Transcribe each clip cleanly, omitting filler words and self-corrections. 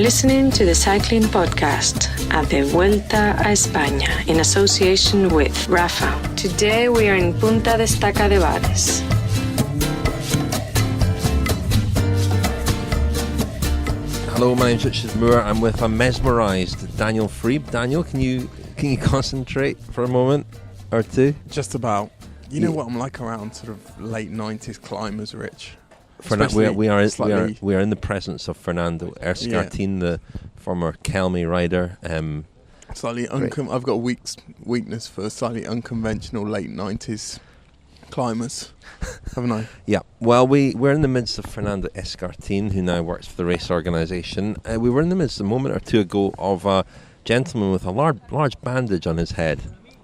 listening to the Cycling Podcast at the Vuelta a España in association with Rapha. Today we are in Punta de Estaca de Bares. Hello, my name's Richard Moore. I'm with a mesmerised Daniel Friebe. Daniel, can you concentrate for a moment or two? Just about. You know what I'm like around sort of late 90s climbers, Rich? We are in the presence of Fernando Escartin, the former Kelmy rider. I've got a weakness for slightly unconventional late 90s climbers, haven't I? Yeah. Well, we're in the midst of Fernando Escartin, who now works for the race organisation. We were in the midst a moment or two ago of a gentleman with a large bandage on his head.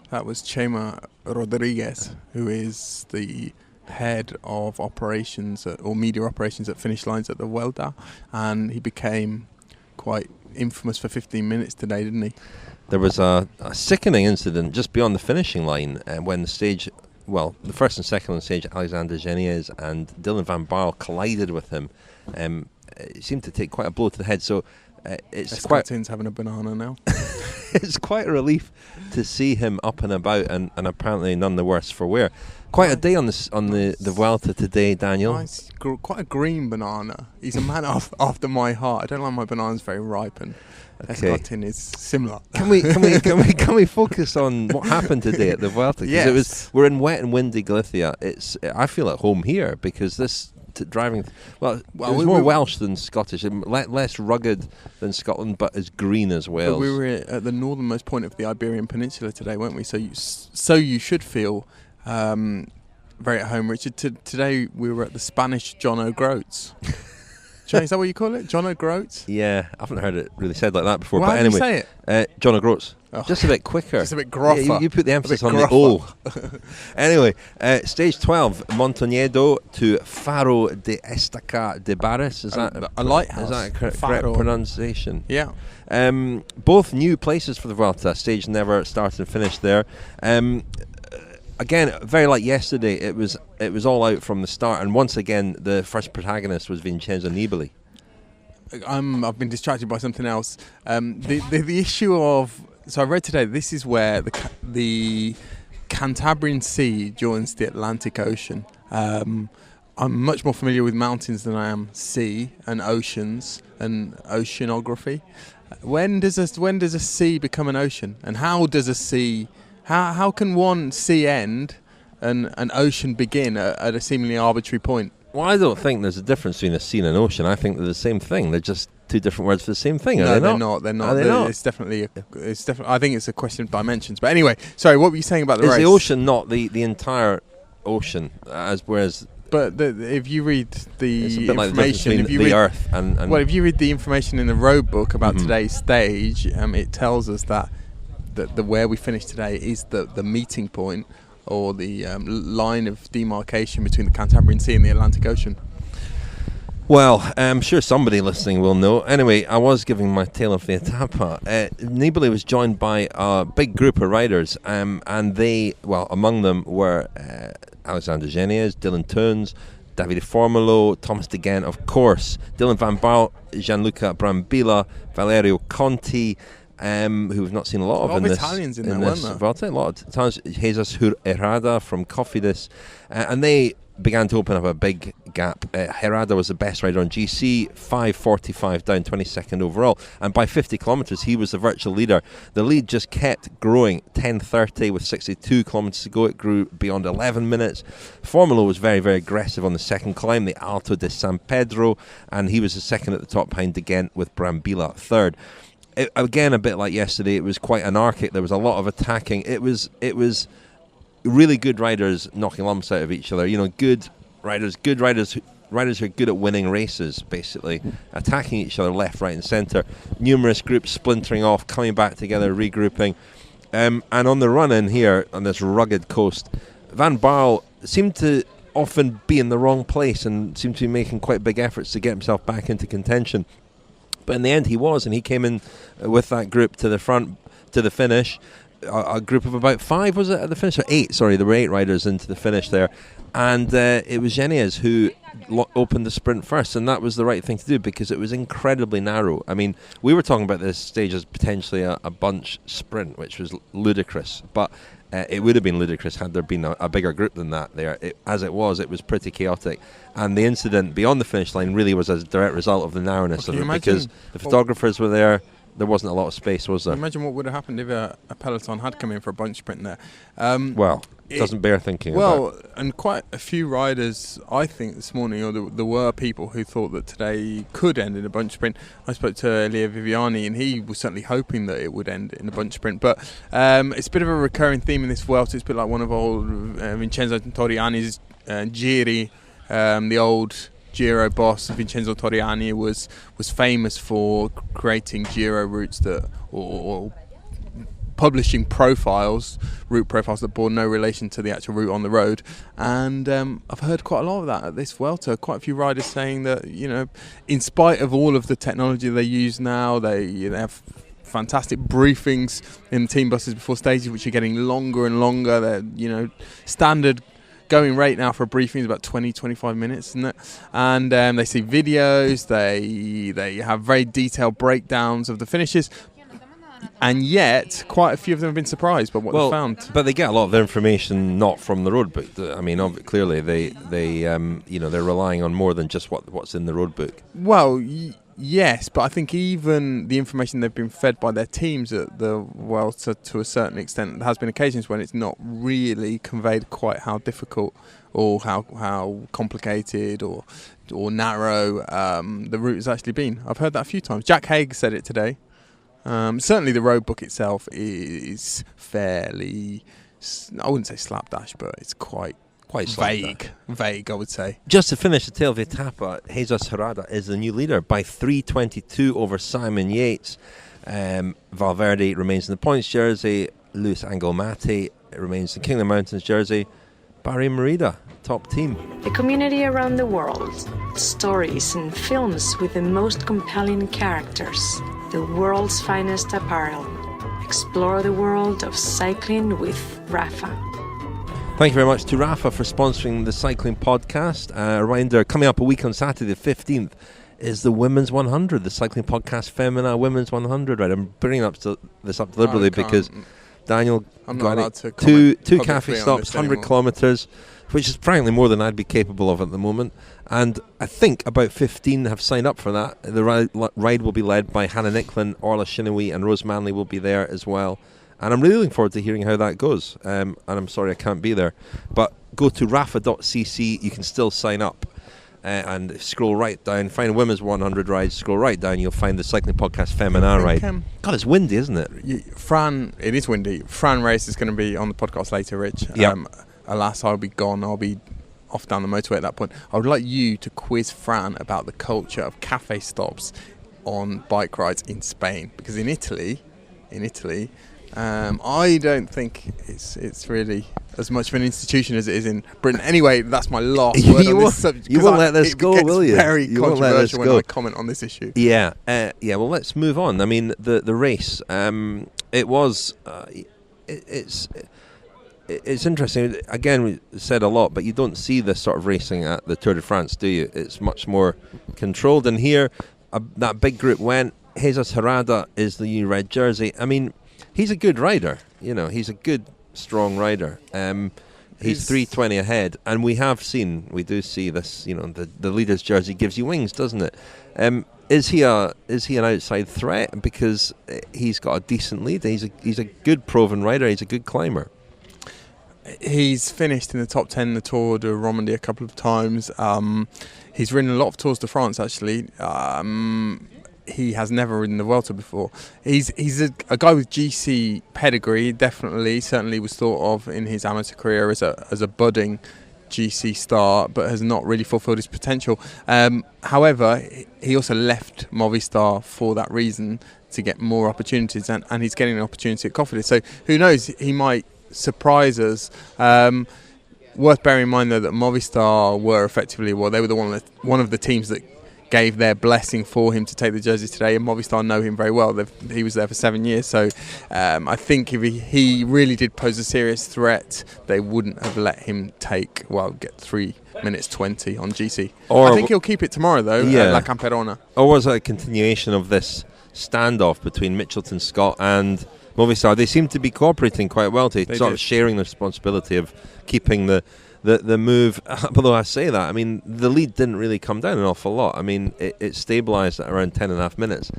That was Chema Rodriguez, who is the head of operations or media operations at finish lines at the Vuelta, and he became quite infamous for 15 minutes today, didn't he? There was a sickening incident just beyond the finishing line when the first and second on stage, Alexander Geniez and Dylan van Baarle collided with him. It seemed to take quite a blow to the head, so it's Escartin's having a banana now. It's quite a relief to see him up and about, and apparently none the worse for wear. Quite a day on the Vuelta today, Daniel. Nice, quite a green banana. He's a man after my heart. I don't like my bananas very ripe, and Escartin is similar. Can we focus on what happened today at the Vuelta? Yes. We're in wet and windy Galicia. I feel at home here because this driving. It was more Welsh than Scottish, less rugged than Scotland, but as green as Wales. But we were at the northernmost point of the Iberian Peninsula today, weren't we? So you should feel very at home, Richard. Today we were at the Spanish John O'Groats. Is that what you call it? John O'Groats? Yeah, I haven't heard it really said like that before. Well, but how anyway, do you say it? John O'Groats. Oh. Just a bit quicker. Just a bit gruffer. Yeah, you put the emphasis on the O. Anyway, stage 12, Mondoñedo to Faro de Estaca de Bares. Is that a lighthouse? Is that a correct pronunciation? Yeah. Both new places for the Vuelta. Stage never started and finished there. Again, very like yesterday, it was all out from the start, and once again, the first protagonist was Vincenzo Nibali. I've been distracted by something else. The issue of... So I read today, this is where the Cantabrian Sea joins the Atlantic Ocean. I'm much more familiar with mountains than I am sea and oceans and oceanography. When does a sea become an ocean? And how does a sea... How can one sea end and an ocean begin at a seemingly arbitrary point? Well, I don't think there's a difference between a sea and an ocean. I think they're the same thing. They're just two different words for the same thing. No, they're not. Are they not? It's definitely. I think it's a question of dimensions. But anyway, sorry. What were you saying about the race? Is the ocean not the entire ocean? But if you read the like information, the Earth and if you read the information in the road book about today's stage, it tells us that the where we finished today is the meeting point, or the line of demarcation between the Cantabrian Sea and the Atlantic Ocean. Well, I'm sure somebody listening will know. Anyway, I was giving my tale of the Etapa. Nibali was joined by a big group of riders, and they, among them were Alexander Geniez, Dylan Teuns, Davide Formolo, Thomas de Gendt, of course, Dylan van Baarle, Gianluca Brambilla, Valerio Conti, who we've not seen a lot of in this. Italians in there, weren't there? A lot of Italians. Jose Herrada from Cofidis, and they began to open up a big gap. Herrada was the best rider on GC, 5:45 down, 22nd overall, and by 50 kilometres he was the virtual leader. The lead just kept growing. 10:30 with 62 kilometres to go, it grew beyond 11 minutes. Formolo was very, very aggressive on the second climb, the Alto de San Pedro, and he was the second at the top behind de Gendt, with Brambilla third. Again, a bit like yesterday, it was quite anarchic. There was a lot of attacking. It was really good riders knocking lumps out of each other. You know, good riders who are good at winning races, basically, attacking each other left, right and centre. Numerous groups splintering off, coming back together, regrouping. And on the run-in here, on this rugged coast, Van Baarle seemed to often be in the wrong place and seemed to be making quite big efforts to get himself back into contention. But in the end he was, and he came in with that group to the front, to the finish. a group of about 5, was it, at the finish? Or 8, sorry, there were 8 riders into the finish there. And it was Yates who opened the sprint first, and that was the right thing to do because it was incredibly narrow. I mean, we were talking about this stage as potentially a bunch sprint, which was ludicrous, but it would have been ludicrous had there been a bigger group than that there. As it was pretty chaotic, and the incident beyond the finish line really was a direct result of the narrowness of it, because the photographers were there. There wasn't a lot of space, was there? Imagine what would have happened if a peloton had come in for a bunch sprint there. Well, it doesn't bear thinking about. Well, and quite a few riders, I think, this morning, or there were people who thought that today could end in a bunch sprint. I spoke to Elia Viviani, and he was certainly hoping that it would end in a bunch sprint. But it's a bit of a recurring theme in this Vuelta. It's a bit like one of old Vincenzo Torriani's Giri, the old Giro boss Vincenzo Torriani was famous for creating Giro routes or publishing route profiles that bore no relation to the actual route on the road. And I've heard quite a lot of that at this Vuelta. Quite a few riders saying that, in spite of all of the technology they use now, they have fantastic briefings in the team buses before stages, which are getting longer and longer. They're, standard going rate now for a briefing is about 20-25 minutes, isn't it? And they see videos, they have very detailed breakdowns of the finishes, and yet quite a few of them have been surprised by what they found. But they get a lot of their information not from the road book. I mean, clearly they they're relying on more than just what's in the road book. Well, yes, but I think even the information they've been fed by their teams at the Vuelta, to a certain extent, there has been occasions when it's not really conveyed quite how difficult or how complicated or narrow the route has actually been. I've heard that a few times. Jack Haig said it today. Certainly the road book itself is fairly, I wouldn't say slapdash, but it's quite vague, I would say. Just to finish the tail of the Etapa, Jesus Herrada is the new leader by 3:22 over Simon Yates. Valverde remains in the points jersey. Luis Angolmati remains in King of the Mountains jersey. Barry Merida, top team. The community around the world. Stories and films with the most compelling characters. The world's finest apparel. Explore the world of cycling with Rapha. Thank you very much to Rapha for sponsoring the Cycling Podcast. A reminder, coming up a week on Saturday the 15th is the Women's 100, the Cycling Podcast Femina Women's 100. Right, I'm bringing this up deliberately because Daniel got two cafe stops, 100 kilometres, which is frankly more than I'd be capable of at the moment. And I think about 15 have signed up for that. The ride will be led by Hannah Nicklin, Orla Shinawee and Rose Manley will be there as well. And I'm really looking forward to hearing how that goes. And I'm sorry I can't be there. But go to rapha.cc, you can still sign up. And scroll right down, find Women's 100 rides, scroll right down, you'll find the Cycling Podcast Femina ride. God, it's windy, isn't it? It is windy. Fran Reyes is going to be on the podcast later, Rich. Yep. Alas, I'll be gone. I'll be off down the motorway at that point. I would like you to quiz Fran about the culture of cafe stops on bike rides in Spain. Because in Italy, I don't think it's really as much of an institution as it is in Britain. Anyway, that's my last word on this subject. You won't let this go, will you? It's very controversial when I comment on this issue. Yeah. Well, let's move on. I mean, the race. It was. It's interesting. Again, we said a lot, but you don't see this sort of racing at the Tour de France, do you? It's much more controlled. And here, that big group went. Jesus Herrada is the new red jersey. I mean, he's a good rider. He's a good, strong rider. He's 3:20 ahead, and we do see this. The leader's jersey gives you wings, doesn't it? Is he an outside threat because he's got a decent lead? He's a good proven rider. He's a good climber. He's finished in the top 10 in the Tour de Romandie a couple of times. He's ridden a lot of Tours de France, actually. He has never ridden the Vuelta before. He's a guy with GC pedigree, certainly was thought of in his amateur career as a budding GC star, but has not really fulfilled his potential. However, he also left Movistar for that reason, to get more opportunities, and he's getting an opportunity at Cofidis. So who knows, he might surprise us. Worth bearing in mind, though, that Movistar were effectively, they were one of the teams that gave their blessing for him to take the jersey today, and Movistar know him very well. He was there for 7 years, so I think if he really did pose a serious threat, they wouldn't have let him get 3 minutes 20 on GC. I think he'll keep it tomorrow though, at La Camperona. Or was it a continuation of this standoff between Mitchelton-Scott and Movistar? They seem to be cooperating quite well, sort of sharing the responsibility of keeping the move. Although I say that, I mean, the lead didn't really come down an awful lot. I mean, it stabilised at around 10.5 minutes.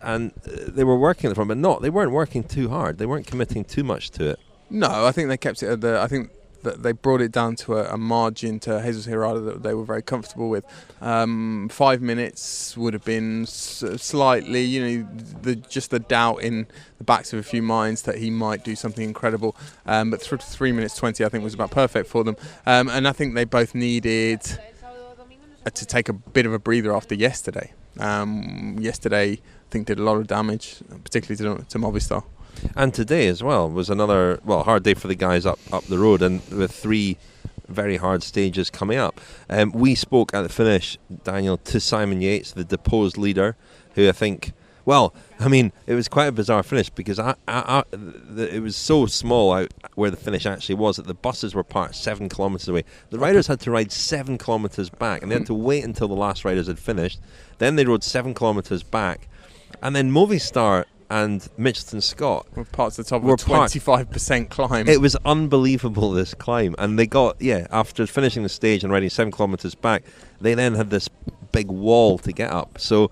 And they were working at the front, but they weren't working too hard. They weren't committing too much to it. No, I think they kept it at I think that they brought it down to a margin to Jose Herrada that they were very comfortable with. 5 minutes would have been slightly, just the doubt in the backs of a few minds that he might do something incredible. But 3 minutes 20, I think, was about perfect for them. And I think they both needed to take a bit of a breather after yesterday. Yesterday, I think, did a lot of damage, particularly to Movistar. And today as well was another hard day for the guys up the road, and with 3 very hard stages coming up. We spoke at the finish, Daniel, to Simon Yates, the deposed leader, who I think, it was quite a bizarre finish because it was so small out where the finish actually was that the buses were parked 7 kilometres away. The riders had to ride 7 kilometres back, and they had to wait until the last riders had finished. Then they rode 7 kilometres back, and then Movistar and Mitchelton-Scott were parts of the top of a 25% climb. It was unbelievable, this climb. And they got, after finishing the stage and riding 7 kilometres back, they then had this big wall to get up. So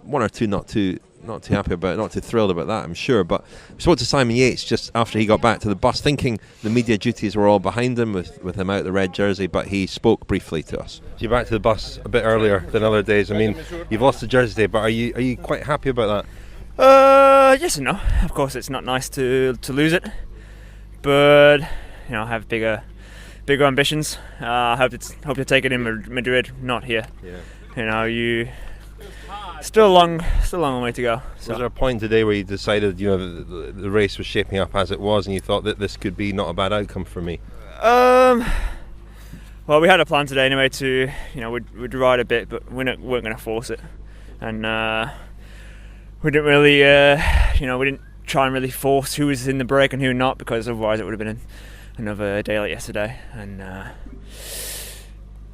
one or two not too happy about it, not too thrilled about that, I'm sure. But we spoke to Simon Yates just after he got back to the bus, thinking the media duties were all behind him with him out the red jersey, but he spoke briefly to us. So you're back to the bus a bit earlier than other days. I mean, you've lost the jersey today, but are you quite happy about that? Yes and no. Of course, it's not nice to lose it, but I have bigger ambitions. I hope to take it in Madrid, not here. Yeah. You still a long way to go. So. Was there a point today where you decided, the race was shaping up as it was, and you thought that this could be not a bad outcome for me? Well, we had a plan today anyway to, we'd ride a bit, but we weren't going to force it, and. We didn't really, we didn't try and really force who was in the break and who not, because otherwise it would have been another day like yesterday. And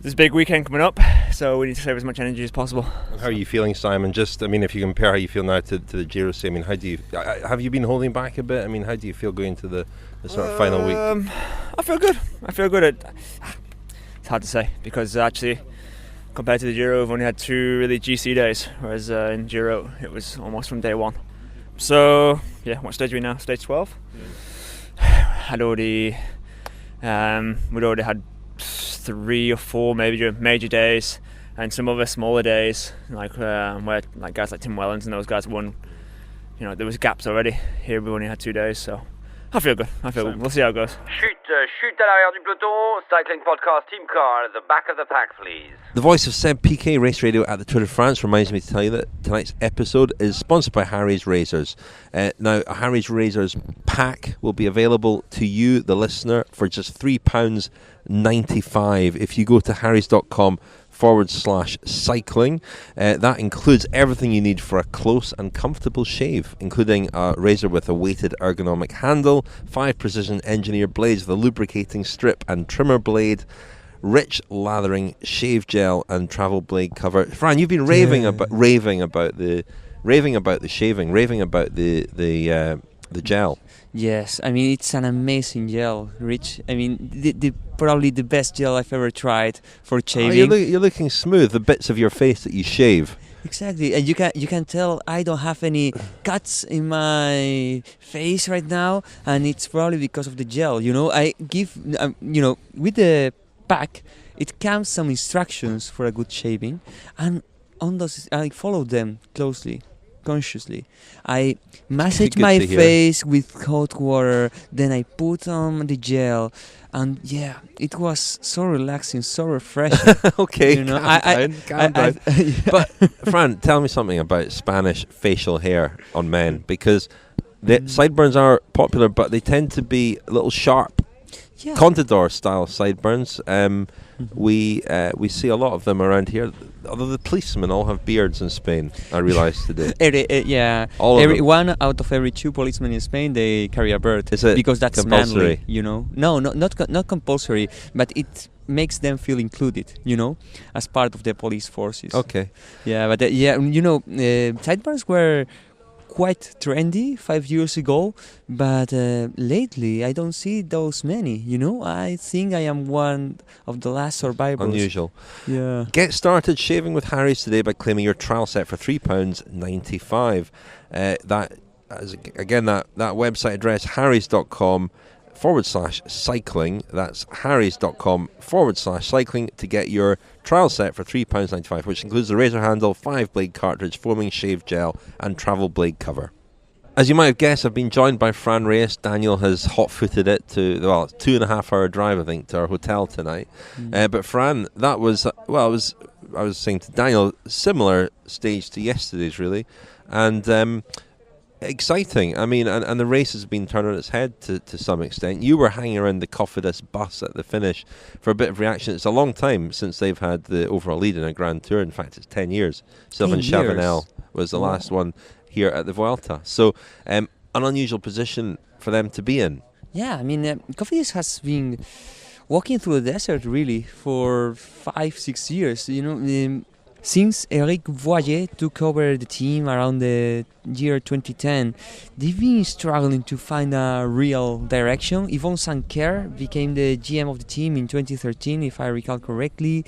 there's a big weekend coming up, so we need to save as much energy as possible. How are you feeling, Simon? If you compare how you feel now to the Giro, how do you have you been holding back a bit? How do you feel going into the sort of final week? I feel good. It's hard to say because actually, compared to the Giro, we've only had 2 really GC days, whereas in Giro it was almost from day 1. So what stage are we now? Stage 12. We'd already had 3 or 4 major days, and some other smaller days, where guys like Tim Wellens and those guys won. There was gaps already. Here we only had 2 days, so. I feel good. We'll see how it goes. Chute à l'arrière du peloton. Cycling podcast team car at the back of the pack, please. The voice of Seb Piquet, Race Radio at the Tour de France, reminds me to tell you that tonight's episode is sponsored by Harry's Razors. Now, a Harry's Razors pack will be available to you, the listener, for just £3.95 if you go to harrys.com/cycling. That includes everything you need for a close and comfortable shave, including a razor with a weighted ergonomic handle, 5 precision engineered blades with a lubricating strip and trimmer blade, rich lathering shave gel and travel blade cover. Fran, you've been raving about the gel. Yes, it's an amazing gel, Rich. The probably the best gel I've ever tried for shaving. You're looking smooth. The bits of your face that you shave. Exactly, and you can tell I don't have any cuts in my face right now, and it's probably because of the gel. I give with the pack, it comes some instructions for a good shaving, and on those I follow them closely. Consciously, I massage my face with hot water, then I put on the gel, and it was so relaxing, so refreshing. Okay, calm down. But Fran, tell me something about Spanish facial hair on men, because the sideburns are popular, but they tend to be a little sharp. Contador style sideburns. we see a lot of them around here. Although the policemen all have beards in Spain, I realised today. One out of every 2 policemen in Spain, they carry a beard. Is it because that's compulsory? manly, No, not compulsory, but it makes them feel included, as part of the police forces. Okay. Yeah, but sidebars were quite trendy 5 years ago, but lately I don't see those many. I think I am one of the last survivors. Unusual. Yeah. Get started shaving with Harry's today by claiming your trial set for £3.95. That website address, harrys.com/cycling. That's harrys.com/cycling to get your trial set for £3.95, which includes the razor handle, 5-blade cartridge, foaming shave gel, and travel blade cover. As you might have guessed, I've been joined by Fran Reyes. Daniel has hot-footed it to, 2.5-hour drive, I think, to our hotel tonight. But Fran, that was, I was saying to Daniel, similar stage to yesterday's, really. And exciting. I mean, and the race has been turned on its head to some extent. You were hanging around the Cofidis bus at the finish for a bit of reaction. It's a long time since they've had the overall lead in a Grand Tour. In fact, it's 10 years. Sylvain Chavanel was the last one here at the Vuelta. So, an unusual position for them to be in. Yeah, I mean, Cofidis has been walking through the desert, really, for 5-6 years. Since Eric Voyer took over the team around the year 2010, they've been struggling to find a real direction. Yvon Sanquer became the GM of the team in 2013, if I recall correctly.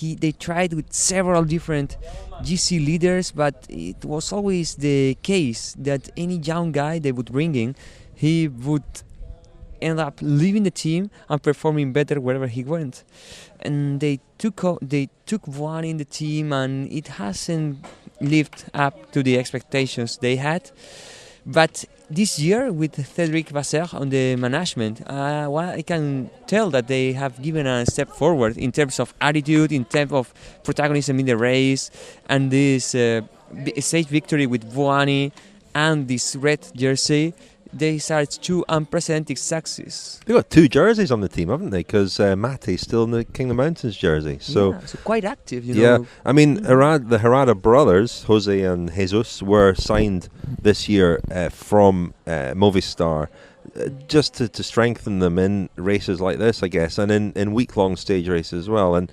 They tried with several different GC leaders, but it was always the case that any young guy they would bring in, he would end up leaving the team and performing better wherever he went. And they took one in the team, and it hasn't lived up to the expectations they had. But this year, with Cédric Vasseur on the management, I can tell that they have given a step forward in terms of attitude, in terms of protagonism in the race, and this stage victory with Vuani and this red jersey. These are 2 unprecedented successes. They've got 2 jerseys on the team, haven't they? Because Mate's still in the King of the Mountains jersey. So quite active, Yeah, I mean, the Herrada brothers, Jose and Jesus, were signed this year from Movistar just to strengthen them in races like this, I guess, and in week-long stage races as well. And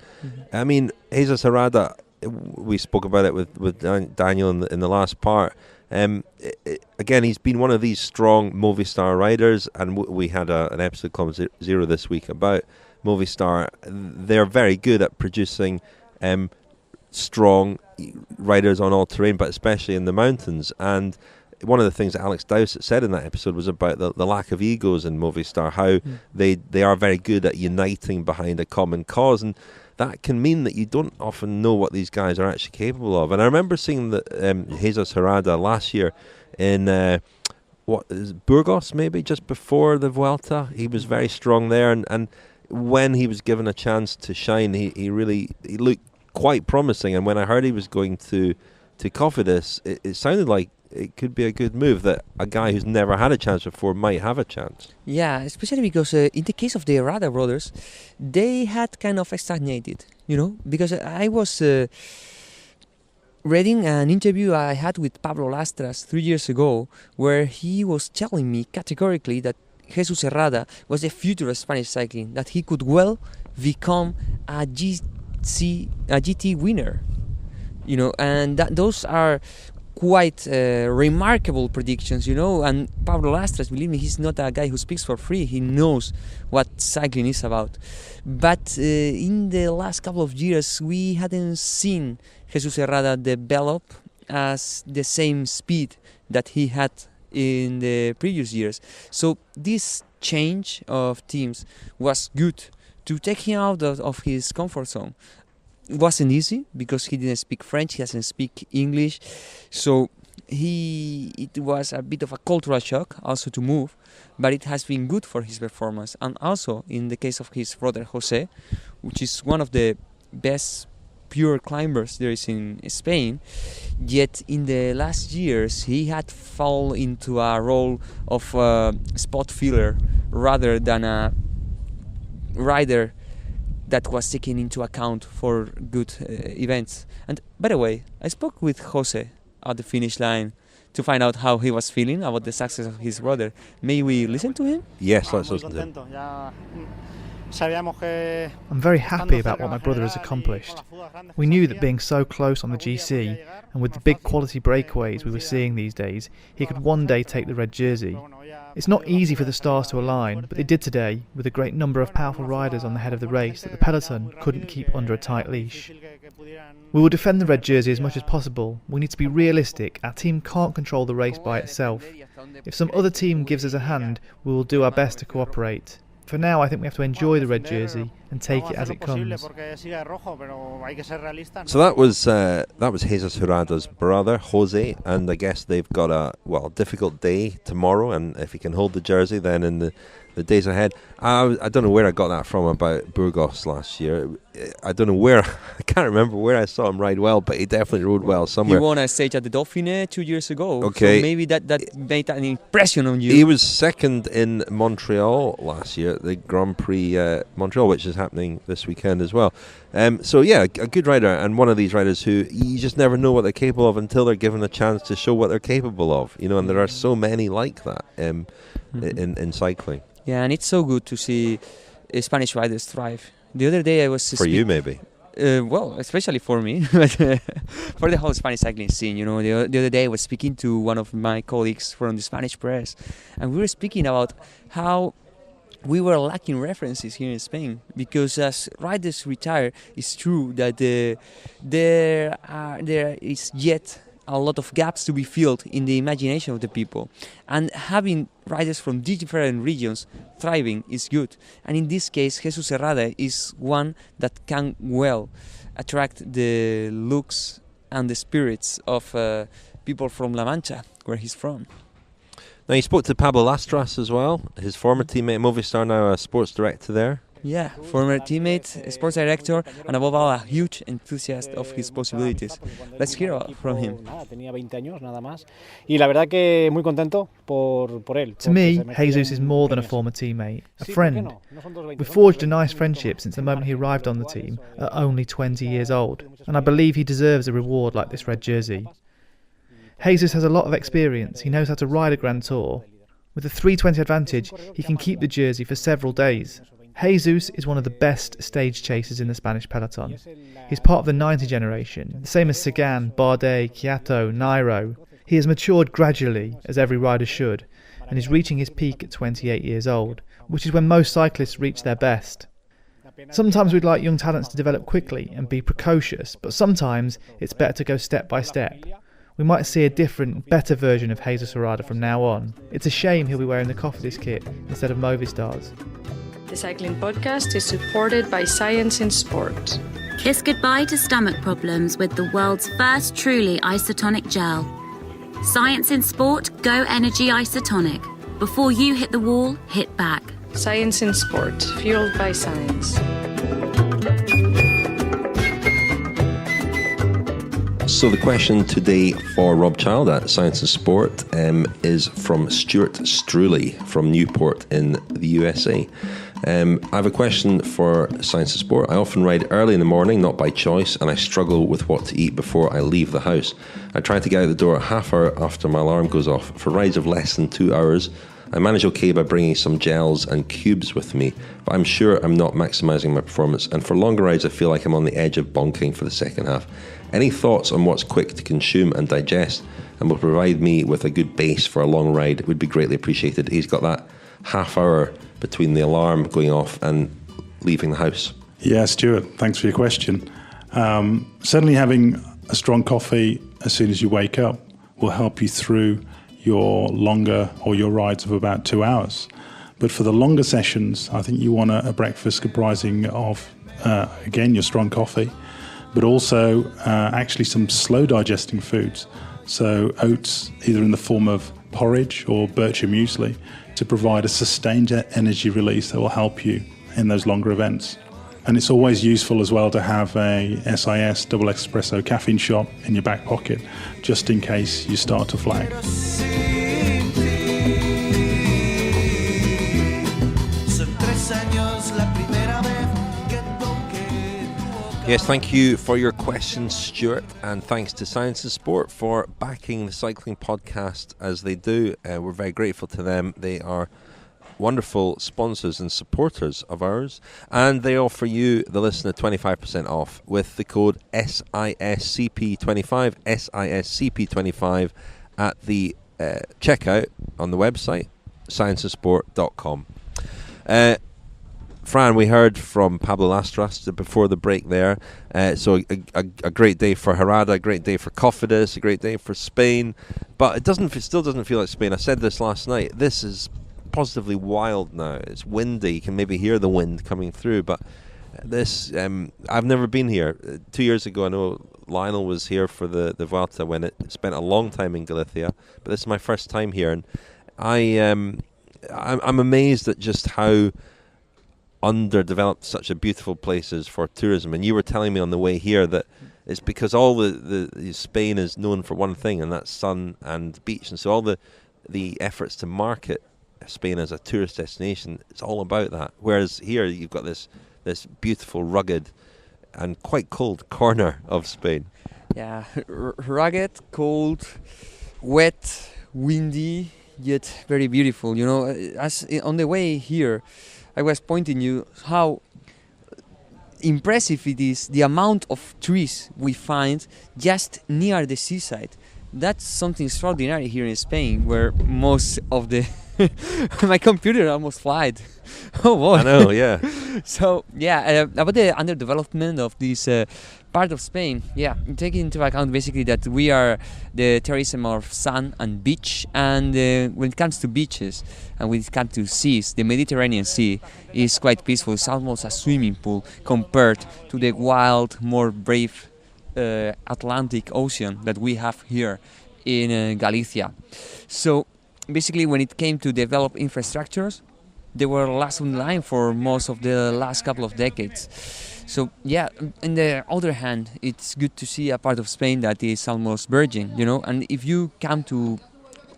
I mean, Jesus Herrada, we spoke about it with Daniel in the last part. Again, he's been one of these strong Movistar riders, and we had an episode Club Zero this week about Movistar. They're very good at producing strong riders on all terrain, but especially in the mountains. And one of the things that Alex Dowsett said in that episode was about the lack of egos in Movistar, how they are very good at uniting behind a common cause, and that can mean that you don't often know what these guys are actually capable of. And I remember seeing that Jesus Herrada last year in Burgos, maybe just before the Vuelta. He was very strong there, and when he was given a chance to shine, he looked quite promising. And when I heard he was going to Cofidis, it sounded like it could be a good move, that a guy who's never had a chance before might have a chance. Yeah, especially because in the case of the Herrada brothers, they had kind of stagnated, because I was reading an interview I had with Pablo Lastras 3 years ago, where he was telling me categorically that Jesus Herrada was the future of Spanish cycling, that he could well become a GT winner, and those are quite remarkable predictions, and Pablo Lastras, believe me, he's not a guy who speaks for free. He knows what cycling is about. But in the last couple of years, we hadn't seen Jesus Herrada develop as the same speed that he had in the previous years. So this change of teams was good to take him out of his comfort zone. It wasn't easy because he didn't speak French, he doesn't speak English, so it was a bit of a cultural shock also to move, but it has been good for his performance. And also in the case of his brother Jose, which is one of the best pure climbers there is in Spain, yet in the last years he had fallen into a role of spot filler rather than a rider that was taken into account for good events. And by the way, I spoke with Jose at the finish line to find out how he was feeling about the success of his brother. May we listen to him? Yes, let's listen to him. I'm very happy about what my brother has accomplished. We knew that being so close on the GC, and with the big quality breakaways we were seeing these days, he could one day take the red jersey. It's not easy for the stars to align, but they did today, with a great number of powerful riders on the head of the race that the peloton couldn't keep under a tight leash. We will defend the red jersey as much as possible. We need to be realistic. Our team can't control the race by itself. If some other team gives us a hand, we will do our best to cooperate. For now, I think we have to enjoy the red jersey and take it as it comes. So that was Jesus Herrada's brother, Jose, and I guess they've got a difficult day tomorrow, and if he can hold the jersey, then in the days ahead. I don't know where I got that from about Burgos last year. I don't know where, I can't remember where I saw him ride well, but he definitely rode well somewhere. He won a stage at the Dauphiné 2 years ago. Okay. So maybe that made an impression on you. He was second in Montreal last year, the Grand Prix Montreal, which is happening this weekend as well. So yeah, a good rider, and one of these riders who you just never know what they're capable of until they're given a chance to show what they're capable of. You know, and there are so many like that in cycling. Yeah, and it's so good to see Spanish riders thrive. The other day I was... For you, maybe? Well, especially for me, but for the whole Spanish cycling scene. You know, the other day I was speaking to one of my colleagues from the Spanish press, and we were speaking about how we were lacking references here in Spain, because as riders retire, it's true that there is yet a lot of gaps to be filled in the imagination of the people, and having riders from different regions thriving is good. And in this case, Jesus Herrada is one that can well attract the looks and the spirits of people from La Mancha, where he's from. Now, you spoke to Pablo Lastras as well, his former teammate Movistar, now a sports director there. Yeah, former teammate, sports director, and above all, a huge enthusiast of his possibilities. Let's hear from him. To me, Jesus is more than a former teammate, a friend. We forged a nice friendship since the moment he arrived on the team at only 20 years old, and I believe he deserves a reward like this red jersey. Jesus has a lot of experience. He knows how to ride a Grand Tour. With the 320 advantage, he can keep the jersey for several days. Jesus is one of the best stage chasers in the Spanish peloton. He's part of the 90 generation, the same as Sagan, Bardet, Quieto, Nairo. He has matured gradually, as every rider should, and is reaching his peak at 28 years old, which is when most cyclists reach their best. Sometimes we'd like young talents to develop quickly and be precocious, but sometimes it's better to go step by step. We might see a different, better version of Jesus Herrada from now on. It's a shame he'll be wearing the Cofidis kit instead of Movistar's. The Cycling Podcast is supported by Science in Sport. Kiss goodbye to stomach problems with the world's first truly isotonic gel. Science in Sport Go Energy Isotonic. Before you hit the wall, hit back. Science in Sport, fueled by science. So the question today for Rob Child at Science and Sport is from Stuart Struley from Newport in the USA. I have a question for Science and Sport. I often ride early in the morning, not by choice, and I struggle with what to eat before I leave the house. I try to get out the door a half hour after my alarm goes off. For rides of less than 2 hours, I manage okay by bringing some gels and cubes with me, but I'm sure I'm not maximising my performance, and for longer rides I feel like I'm on the edge of bonking for the second half. Any thoughts on what's quick to consume and digest and will provide me with a good base for a long ride would be greatly appreciated. He's got that half hour between the alarm going off and leaving the house. Yeah, Stuart, thanks for your question. Certainly having a strong coffee as soon as you wake up will help you through your longer or your rides of about 2 hours. But for the longer sessions, I think you want a breakfast comprising of, again, your strong coffee, but also actually some slow digesting foods. So oats, either in the form of porridge or bircher muesli, to provide a sustained energy release that will help you in those longer events. And it's always useful as well to have a SIS double espresso caffeine shot in your back pocket, just in case you start to flag. Yes, thank you for your questions, Stuart, and thanks to Science and Sport for backing the cycling podcast as they do. We're very grateful to them. They are wonderful sponsors and supporters of ours, and they offer you, the listener, 25% off with the code SISCP25, SISCP25 at the checkout on the website, scienceandsport.com. Fran, we heard from Pablo Lastras before the break there. So a great day for Herrada, a great day for Cofidis, a great day for Spain. But it still doesn't feel like Spain. I said this last night. This is positively wild now. It's windy. You can maybe hear the wind coming through. But this, I've never been here. 2 years ago, I know Lionel was here for the Vuelta when it spent a long time in Galicia. But this is my first time here, and I'm amazed at just how underdeveloped such a beautiful place is for tourism. And you were telling me on the way here that it's because all the Spain is known for one thing, and that's sun and beach. And so all the efforts to market Spain as a tourist destination, it's all about that. Whereas here you've got this beautiful, rugged and quite cold corner of Spain. Yeah, rugged, cold, wet, windy, yet very beautiful. You know, as on the way here, I was pointing you how impressive it is, the amount of trees we find just near the seaside. That's something extraordinary here in Spain, where most of the my computer almost flied. Oh boy! I know, yeah. So yeah, about the underdevelopment of this part of Spain, yeah, taking into account basically that we are the tourism of sun and beach, and when it comes to beaches and when it comes to seas, the Mediterranean Sea is quite peaceful. It's almost a swimming pool compared to the wild, more brave Atlantic Ocean that we have here in Galicia. So basically, when it came to develop infrastructures, they were last in line for most of the last couple of decades. So yeah, on the other hand, it's good to see a part of Spain that is almost virgin, you know. And if you come to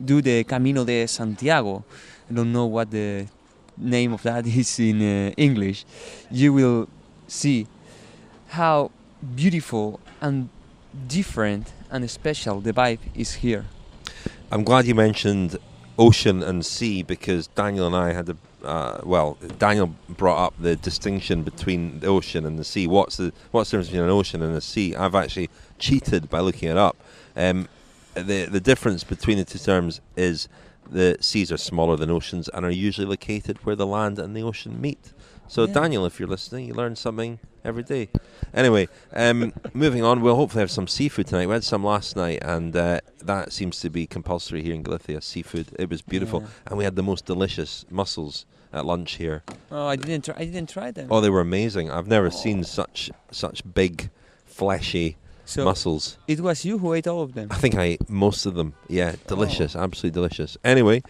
do the Camino de Santiago, I don't know what the name of that is in English, you will see how beautiful and different and special the vibe is here. I'm glad you mentioned ocean and sea, because Daniel and I had Daniel brought up the distinction between the ocean and the sea. What's the difference between an ocean and a sea? I've actually cheated by looking it up. The difference between the two terms is the seas are smaller than oceans and are usually located where the land and the ocean meet. So, yeah. Daniel, if you're listening, you learn something every day. Anyway, moving on, we'll hopefully have some seafood tonight. We had some last night, and that seems to be compulsory here in Galicia, seafood. It was beautiful. Yeah. And we had the most delicious mussels at lunch here. Oh, I didn't try them. Oh, they were amazing. I've never seen such big, fleshy mussels. It was you who ate all of them? I think I ate most of them. Yeah, delicious, absolutely delicious. Anyway,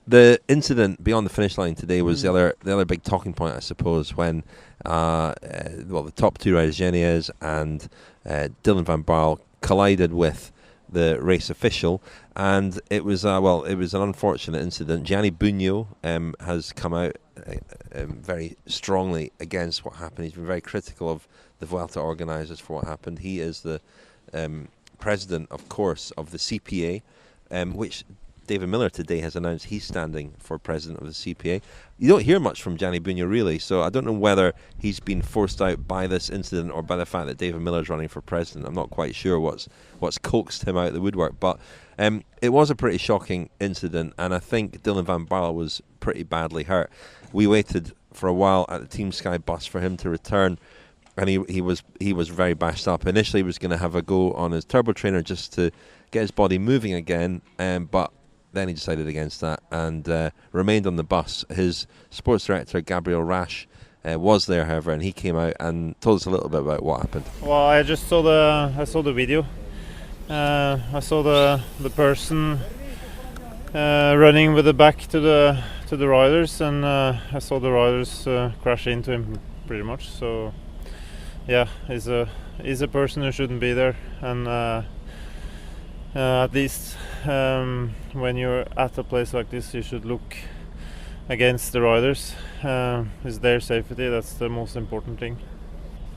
the incident beyond the finish line today was the other big talking point, I suppose, when the top two riders, Yates and Dylan van Baarle, collided with the race official, and it was an unfortunate incident. Gianni Bugno has come out very strongly against what happened. He's been very critical of the Vuelta organisers for what happened. He is the president, of course, of the CPA, which David Miller today has announced he's standing for president of the CPA. You don't hear much from Gianni Bugno, really, so I don't know whether he's been forced out by this incident or by the fact that David Miller's running for president. I'm not quite sure what's coaxed him out of the woodwork, but it was a pretty shocking incident, and I think Dylan van Baarle was pretty badly hurt. We waited for a while at the Team Sky bus for him to return, and he was very bashed up. Initially, he was going to have a go on his turbo trainer just to get his body moving again, but then he decided against that and remained on the bus. His sports director, Gabriel Rasch, was there, however, and he came out and told us a little bit about what happened. Well, I just saw the video. I saw the person running with the back to the riders, and I saw the riders crash into him pretty much. So yeah, he's a person who shouldn't be there, and at least when you're at a place like this, you should look against the riders. It's their safety, that's the most important thing.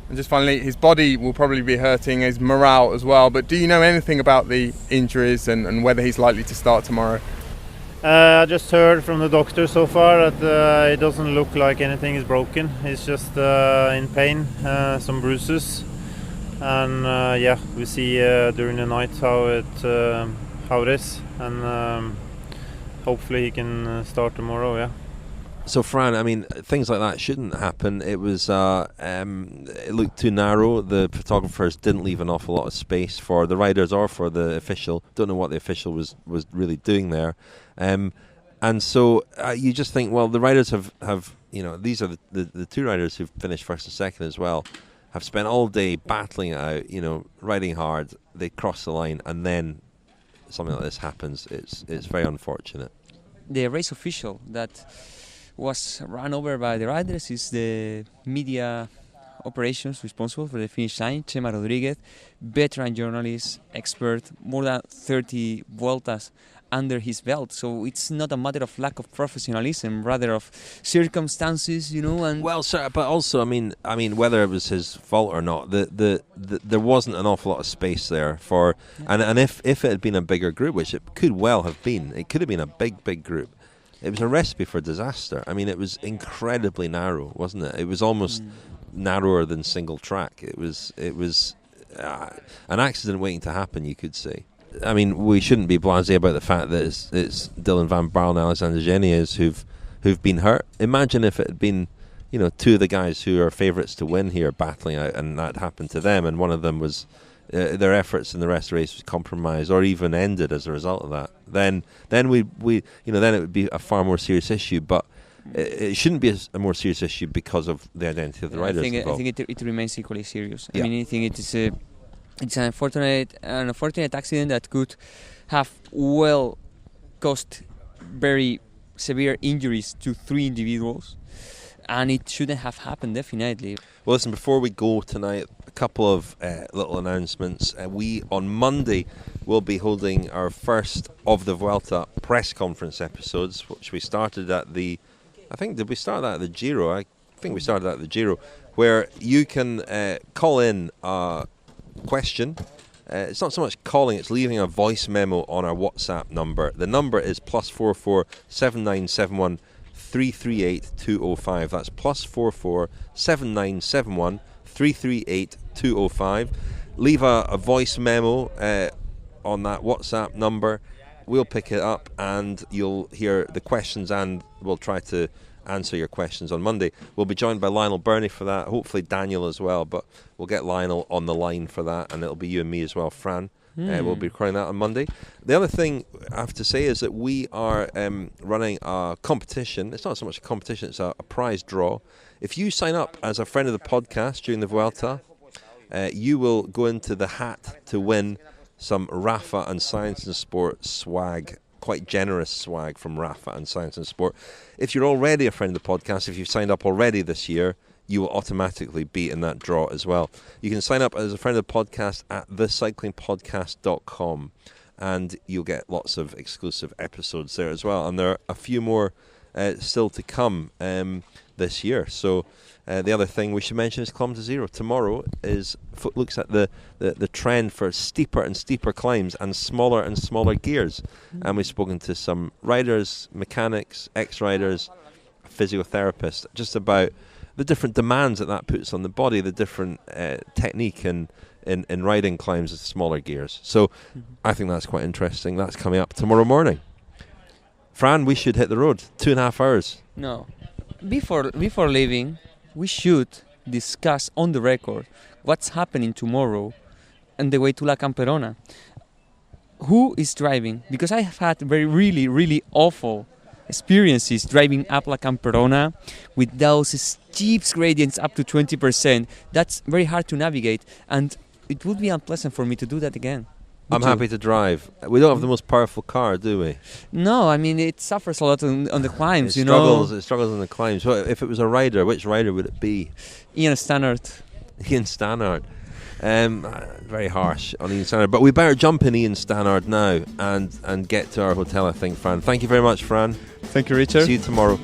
And just finally, his body will probably be hurting, his morale as well. But do you know anything about the injuries and whether he's likely to start tomorrow? I just heard from the doctor so far that it doesn't look like anything is broken. He's just in pain, some bruises, and we see during the night how it is, and hopefully he can start tomorrow. Yeah. So Fran, I mean, things like that shouldn't happen. It was it looked too narrow. The photographers didn't leave an awful lot of space for the riders or for the official. Don't know what the official was really doing there. And so you just think, well, the riders have these are the two riders who've finished first and second as well, have spent all day battling it out, riding hard. They cross the line, and then something like this happens. It's very unfortunate. The race official that was run over by the riders is the media operations responsible for the finish line, Chema Rodriguez, veteran journalist, expert, more than 30 Vueltas under his belt. So it's not a matter of lack of professionalism, rather of circumstances, and well, sir, but also, I mean, whether it was his fault or not, there wasn't an awful lot of space there for, and if it had been a bigger group, which it could well have been, it could have been a big group. It was a recipe for disaster. I mean, it was incredibly narrow, wasn't it? It was almost narrower than single track. It was an accident waiting to happen, you could say. I mean, we shouldn't be blasé about the fact that it's Dylan van Baarle and Alexander Genius who've been hurt. Imagine if it had been, two of the guys who are favourites to win here battling out, and that happened to them, and one of them was their efforts in the rest of the race was compromised or even ended as a result of that. Then then it would be a far more serious issue. But it shouldn't be a more serious issue because of the identity of the riders involved. I think it remains equally serious. I mean, I think it's an unfortunate accident that could have caused very severe injuries to 3 individuals, and it shouldn't have happened, definitely. Well, listen, before we go tonight, a couple of little announcements. We, on Monday, will be holding our first of the Vuelta press conference episodes, which we started at did we start that at the Giro? I think we started that at the Giro, where you can call in a question. It's not so much calling, it's leaving a voice memo on our WhatsApp number. The number is +44 7971 338 205. That's +44 7971 338 205. Leave a voice memo on that WhatsApp number. We'll pick it up and you'll hear the questions, and we'll try to answer your questions on Monday. We'll be joined by Lionel Burney for that, hopefully Daniel as well, but we'll get Lionel on the line for that, and it'll be you and me as well, Fran. We'll be recording that on Monday. The other thing I have to say is that we are running a competition. It's not so much a competition, it's a prize draw. If you sign up as a friend of the podcast during the Vuelta, you will go into the hat to win some Rapha and Science and Sport swag, quite generous swag from Rapha and Science and Sport. If you're already a friend of the podcast, if you've signed up already this year, you will automatically be in that draw as well. You can sign up as a friend of the podcast at thecyclingpodcast.com, and you'll get lots of exclusive episodes there as well. And there are a few more still to come this year. So the other thing we should mention is Kilometre Zero. Tomorrow looks at the trend for steeper and steeper climbs and smaller gears. And we've spoken to some riders, mechanics, ex-riders, physiotherapists, just about the different demands that puts on the body, the different technique in riding climbs with smaller gears. So I think that's quite interesting. That's coming up tomorrow morning. Fran, we should hit the road. 2.5 hours. No. Before leaving, we should discuss on the record what's happening tomorrow on the way to La Camperona. Who is driving? Because I have had really, really awful experiences driving up La Camperona with those steep gradients up to 20%. That's very hard to navigate, and it would be unpleasant for me to do that again. I'm happy to drive. We don't have the most powerful car, do we? No, I mean, it suffers a lot on the climbs, It struggles on the climbs. So if it was a rider, which rider would it be? Ian Stannard. Ian Stannard. Very harsh on Ian Stannard. But we better jump in Ian Stannard now and get to our hotel, I think, Fran. Thank you very much, Fran. Thank you, Richard. See you tomorrow.